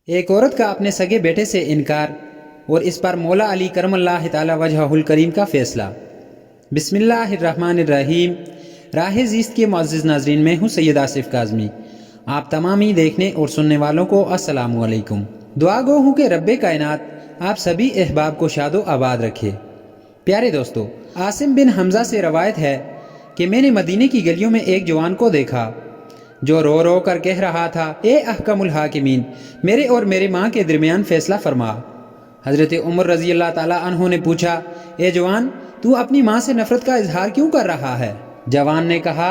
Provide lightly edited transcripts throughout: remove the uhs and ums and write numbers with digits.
ایک عورت کا اپنے سگے بیٹے سے انکار اور اس پر مولا علی کرم اللہ تعالی وجہہ الکریم کا فیصلہ۔ بسم اللہ الرحمن الرحیم۔ راہ زیست کے معزز ناظرین، میں ہوں سید آصف کاظمی۔ آپ تمامی دیکھنے اور سننے والوں کو السلام علیکم۔ دعا گو ہوں کہ رب کائنات آپ سبھی احباب کو شاد و آباد رکھے۔ پیارے دوستو، عاصم بن حمزہ سے روایت ہے کہ میں نے مدینے کی گلیوں میں ایک جوان کو دیکھا جو رو رو کر کہہ رہا تھا، اے احکم الحاکمین، میرے اور میرے ماں کے درمیان فیصلہ فرما۔ حضرت عمر رضی اللہ تعالی عنہ نے پوچھا، اے جوان، تو اپنی ماں سے نفرت کا اظہار کیوں کر رہا ہے؟ جوان نے کہا،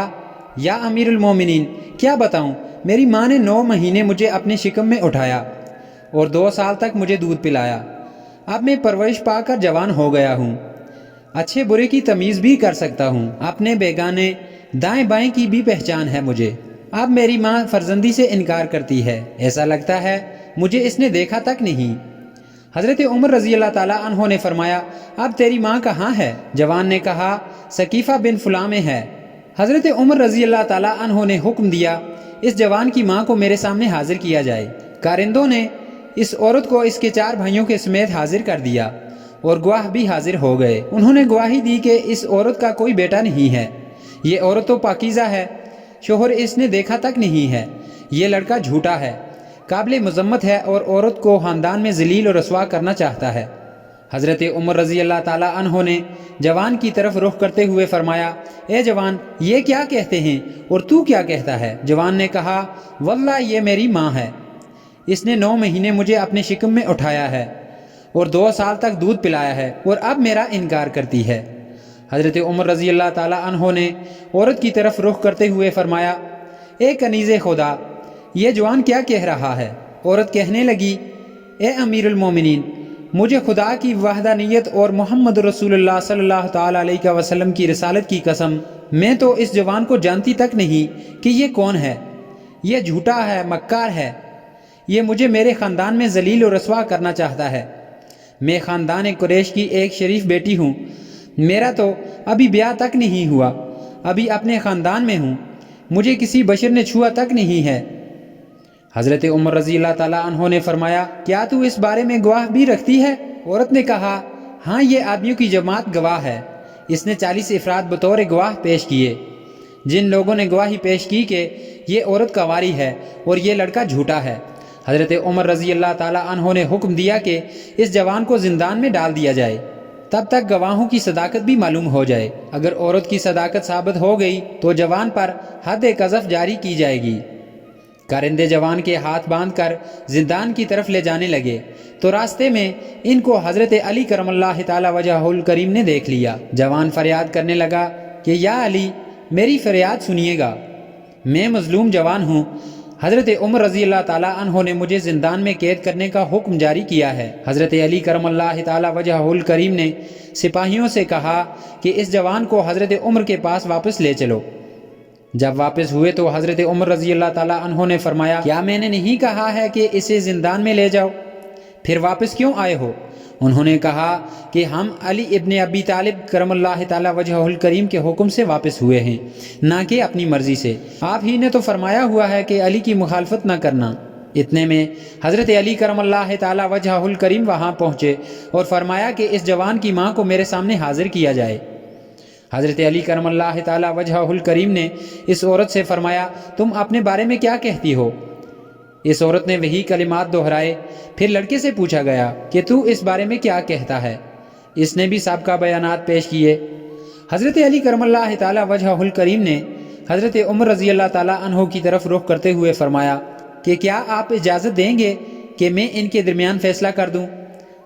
یا امیر المومنین، کیا بتاؤں، میری ماں نے 9 مہینے مجھے اپنے شکم میں اٹھایا اور 2 سال تک مجھے دودھ پلایا۔ اب میں پرورش پا کر جوان ہو گیا ہوں، اچھے برے کی تمیز بھی کر سکتا ہوں، اپنے بیگانے دائیں بائیں کی بھی پہچان ہے مجھے۔ اب میری ماں فرزندی سے انکار کرتی ہے، ایسا لگتا ہے مجھے اس نے دیکھا تک نہیں۔ حضرت عمر رضی اللہ تعالیٰ عنہ نے فرمایا، اب تیری ماں کہاں ہے؟ جوان نے کہا، ثقیفہ بن فلاں میں ہے۔ حضرت عمر رضی اللہ تعالیٰ عنہ نے حکم دیا، اس جوان کی ماں کو میرے سامنے حاضر کیا جائے۔ کارندوں نے اس عورت کو اس کے 4 بھائیوں کے سمیت حاضر کر دیا اور گواہ بھی حاضر ہو گئے۔ انہوں نے گواہی دی کہ اس عورت کا کوئی بیٹا نہیں ہے، یہ عورت تو پاکیزہ ہے، شوہر اس نے دیکھا تک نہیں ہے، یہ لڑکا جھوٹا ہے، قابل مذمت ہے اور عورت کو خاندان میں ذلیل و رسوا کرنا چاہتا ہے۔ حضرت عمر رضی اللہ تعالی عنہ نے جوان کی طرف رخ کرتے ہوئے فرمایا، اے جوان، یہ کیا کہتے ہیں اور تو کیا کہتا ہے؟ جوان نے کہا، واللہ یہ میری ماں ہے، اس نے 9 مہینے مجھے اپنے شکم میں اٹھایا ہے اور 2 سال تک دودھ پلایا ہے اور اب میرا انکار کرتی ہے۔ حضرت عمر رضی اللہ تعالی عنہ نے عورت کی طرف رخ کرتے ہوئے فرمایا، اے کنیز خدا، یہ جوان کیا کہہ رہا ہے؟ عورت کہنے لگی، اے امیر المومنین، مجھے خدا کی وحدانیت اور محمد رسول اللہ صلی اللہ تعالی علیہ وسلم کی رسالت کی قسم، میں تو اس جوان کو جانتی تک نہیں کہ یہ کون ہے، یہ جھوٹا ہے، مکار ہے، یہ مجھے میرے خاندان میں ذلیل و رسوا کرنا چاہتا ہے۔ میں خاندان قریش کی ایک شریف بیٹی ہوں، میرا تو ابھی بیاہ تک نہیں ہوا، ابھی اپنے خاندان میں ہوں، مجھے کسی بشر نے چھوا تک نہیں ہے۔ حضرت عمر رضی اللہ تعالیٰ عنہ نے فرمایا، کیا تو اس بارے میں گواہ بھی رکھتی ہے؟ عورت نے کہا، ہاں، یہ آدمیوں کی جماعت گواہ ہے۔ اس نے 40 افراد بطور گواہ پیش کیے۔ جن لوگوں نے گواہی پیش کی کہ یہ عورت کواری ہے اور یہ لڑکا جھوٹا ہے، حضرت عمر رضی اللہ تعالیٰ عنہ نے حکم دیا کہ اس جوان کو زندان میں ڈال دیا جائے، تب تک گواہوں کی صداقت بھی معلوم ہو جائے۔ اگر عورت کی صداقت ثابت ہو گئی تو جوان پر حد قذف جاری کی جائے گی۔ کارندے جوان کے ہاتھ باندھ کر زندان کی طرف لے جانے لگے تو راستے میں ان کو حضرت علی کرم اللہ تعالی وجہہ الکریم نے دیکھ لیا۔ جوان فریاد کرنے لگا کہ یا علی، میری فریاد سنیے گا، میں مظلوم جوان ہوں، حضرت عمر رضی اللہ تعالیٰ عنہ نے مجھے زندان میں قید کرنے کا حکم جاری کیا ہے۔ حضرت علی کرم اللہ تعالی وجہہ الکریم نے سپاہیوں سے کہا کہ اس جوان کو حضرت عمر کے پاس واپس لے چلو۔ جب واپس ہوئے تو حضرت عمر رضی اللہ تعالیٰ عنہ نے فرمایا، کیا میں نے نہیں کہا ہے کہ اسے زندان میں لے جاؤ؟ پھر واپس کیوں آئے ہو؟ انہوں نے کہا کہ ہم علی ابن ابی طالب کرم اللہ تعالی وجہہ الکریم کے حکم سے واپس ہوئے ہیں، نہ کہ اپنی مرضی سے۔ آپ ہی نے تو فرمایا ہوا ہے کہ علی کی مخالفت نہ کرنا۔ اتنے میں حضرت علی کرم اللہ تعالی وجہہ الکریم وہاں پہنچے اور فرمایا کہ اس جوان کی ماں کو میرے سامنے حاضر کیا جائے۔ حضرت علی کرم اللہ تعالی وجہہ الکریم نے اس عورت سے فرمایا، تم اپنے بارے میں کیا کہتی ہو؟ اس عورت نے وہی کلمات دہرائے۔ پھر لڑکے سے پوچھا گیا کہ تو اس بارے میں کیا کہتا ہے؟ اس نے بھی سابقہ بیانات پیش کیے۔ حضرت علی کرم اللہ تعالی وجہہ الکریم نے حضرت عمر رضی اللہ تعالی عنہ کی طرف رخ کرتے ہوئے فرمایا کہ کیا آپ اجازت دیں گے کہ میں ان کے درمیان فیصلہ کر دوں؟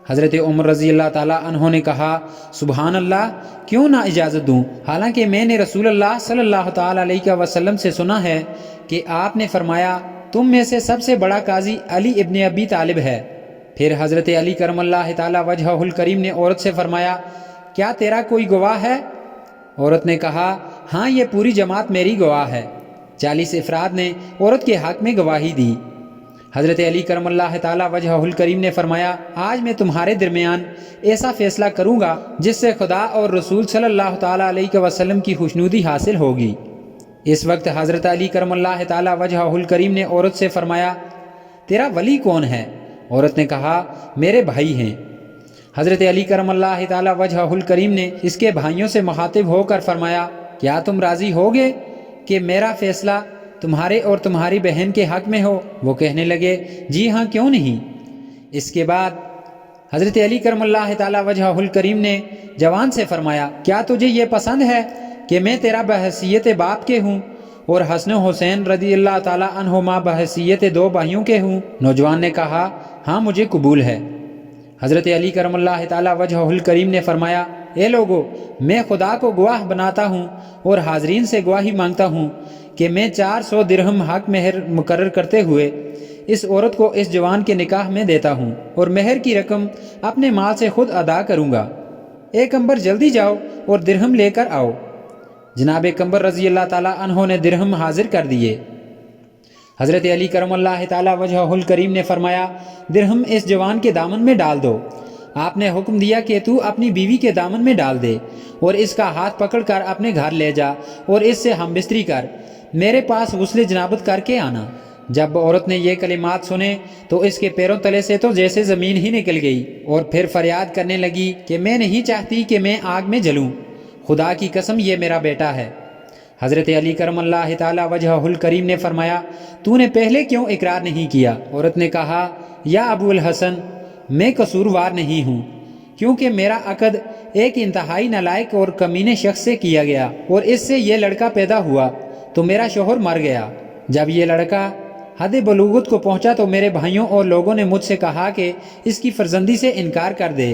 حضرت عمر رضی اللہ تعالیٰ عنہ نے کہا، سبحان اللہ، کیوں نہ اجازت دوں، حالانکہ میں نے رسول اللہ صلی اللہ تعالیٰ علیہ وسلم سے سنا ہے کہ آپ نے فرمایا، تم میں سے سب سے بڑا قاضی علی ابن ابی طالب ہے۔ پھر حضرت علی کرم اللہ تعالیٰ وجہہ الکریم نے عورت سے فرمایا، کیا تیرا کوئی گواہ ہے؟ عورت نے کہا، ہاں، یہ پوری جماعت میری گواہ ہے۔ 40 افراد نے عورت کے حق میں گواہی دی۔ حضرت علی کرم اللہ تعالیٰ وجہہ الکریم نے فرمایا، آج میں تمہارے درمیان ایسا فیصلہ کروں گا جس سے خدا اور رسول صلی اللہ تعالیٰ علیہ وسلم کی خوشنودی حاصل ہوگی۔ اس وقت حضرت علی کرم اللہ تعالیٰ وجہہ الکریم نے عورت سے فرمایا، تیرا ولی کون ہے؟ عورت نے کہا میرے بھائی ہیں۔ حضرت علی کرم اللہ تعالی وجہہ الکریم نے اس کے بھائیوں سے مخاطب ہو کر فرمایا کیا تم راضی ہوگے کہ میرا فیصلہ تمہارے اور تمہاری بہن کے حق میں ہو؟ وہ کہنے لگے جی ہاں کیوں نہیں۔ اس کے بعد حضرت علی کرم اللہ تعالی وجہہ الکریم نے جوان سے فرمایا کیا تجھے یہ پسند ہے کہ میں تیرا بحیثیت باپ کے ہوں اور حسن و حسین رضی اللہ تعالی عنہما بحیثیت دو بھائیوں کے ہوں؟ نوجوان نے کہا ہاں مجھے قبول ہے۔ حضرت علی کرم اللہ تعالی وجہہ الکریم نے فرمایا اے لوگو، میں خدا کو گواہ بناتا ہوں اور حاضرین سے گواہی مانگتا ہوں کہ میں 400 درہم حق مہر مقرر کرتے ہوئے اس عورت کو اس جوان کے نکاح میں دیتا ہوں اور مہر کی رقم اپنے مال سے خود ادا کروں گا۔ اے کمبر جلدی جاؤ اور درہم لے کر آؤ۔ جناب کمبر رضی اللہ تعالیٰ عنہ نے درہم حاضر کر دیے۔ حضرت علی کرم اللہ تعالی وجہہ الکریم نے فرمایا درہم اس جوان کے دامن میں ڈال دو۔ آپ نے حکم دیا کہ تو اپنی بیوی کے دامن میں ڈال دے اور اس کا ہاتھ پکڑ کر اپنے گھر لے جا اور اس سے ہم بستری کر میرے پاس غسل جنابت کر کے آنا۔ جب عورت نے یہ کلمات سنے تو اس کے پیروں تلے سے تو جیسے زمین ہی نکل گئی اور پھر فریاد کرنے لگی کہ میں نہیں چاہتی کہ میں آگ میں جلوں، خدا کی قسم یہ میرا بیٹا ہے۔ حضرت علی کرم اللہ تعالی وجہہ الکریم نے فرمایا تو نے پہلے کیوں اقرار نہیں کیا؟ عورت نے کہا یا ابو الحسن میں قصوروار نہیں ہوں، کیونکہ میرا عقد ایک انتہائی نالائق اور کمینے شخص سے کیا گیا اور اس سے یہ لڑکا پیدا ہوا تو میرا شوہر مر گیا۔ جب یہ لڑکا حد بلوغت کو پہنچا تو میرے بھائیوں اور لوگوں نے مجھ سے کہا کہ اس کی فرزندی سے انکار کر دے،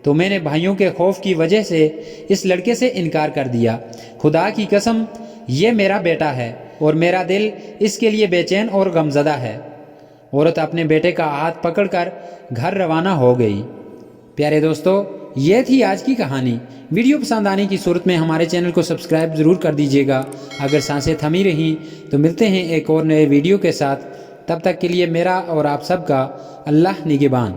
تو میں نے بھائیوں کے خوف کی وجہ سے اس لڑکے سے انکار کر دیا۔ خدا کی قسم یہ میرا بیٹا ہے اور میرا دل اس کے لیے بے چین اور غمزدہ ہے۔ عورت اپنے بیٹے کا ہاتھ پکڑ کر گھر روانہ ہو گئی۔ پیارے دوستو، یہ تھی آج کی کہانی۔ ویڈیو پسند آنے کی صورت میں ہمارے چینل کو سبسکرائب ضرور کر دیجیے گا۔ اگر سانسیں تھمی رہیں تو ملتے ہیں ایک اور نئے ویڈیو کے ساتھ، تب تک کے لیے میرا اور آپ سب کا اللہ نگہبان۔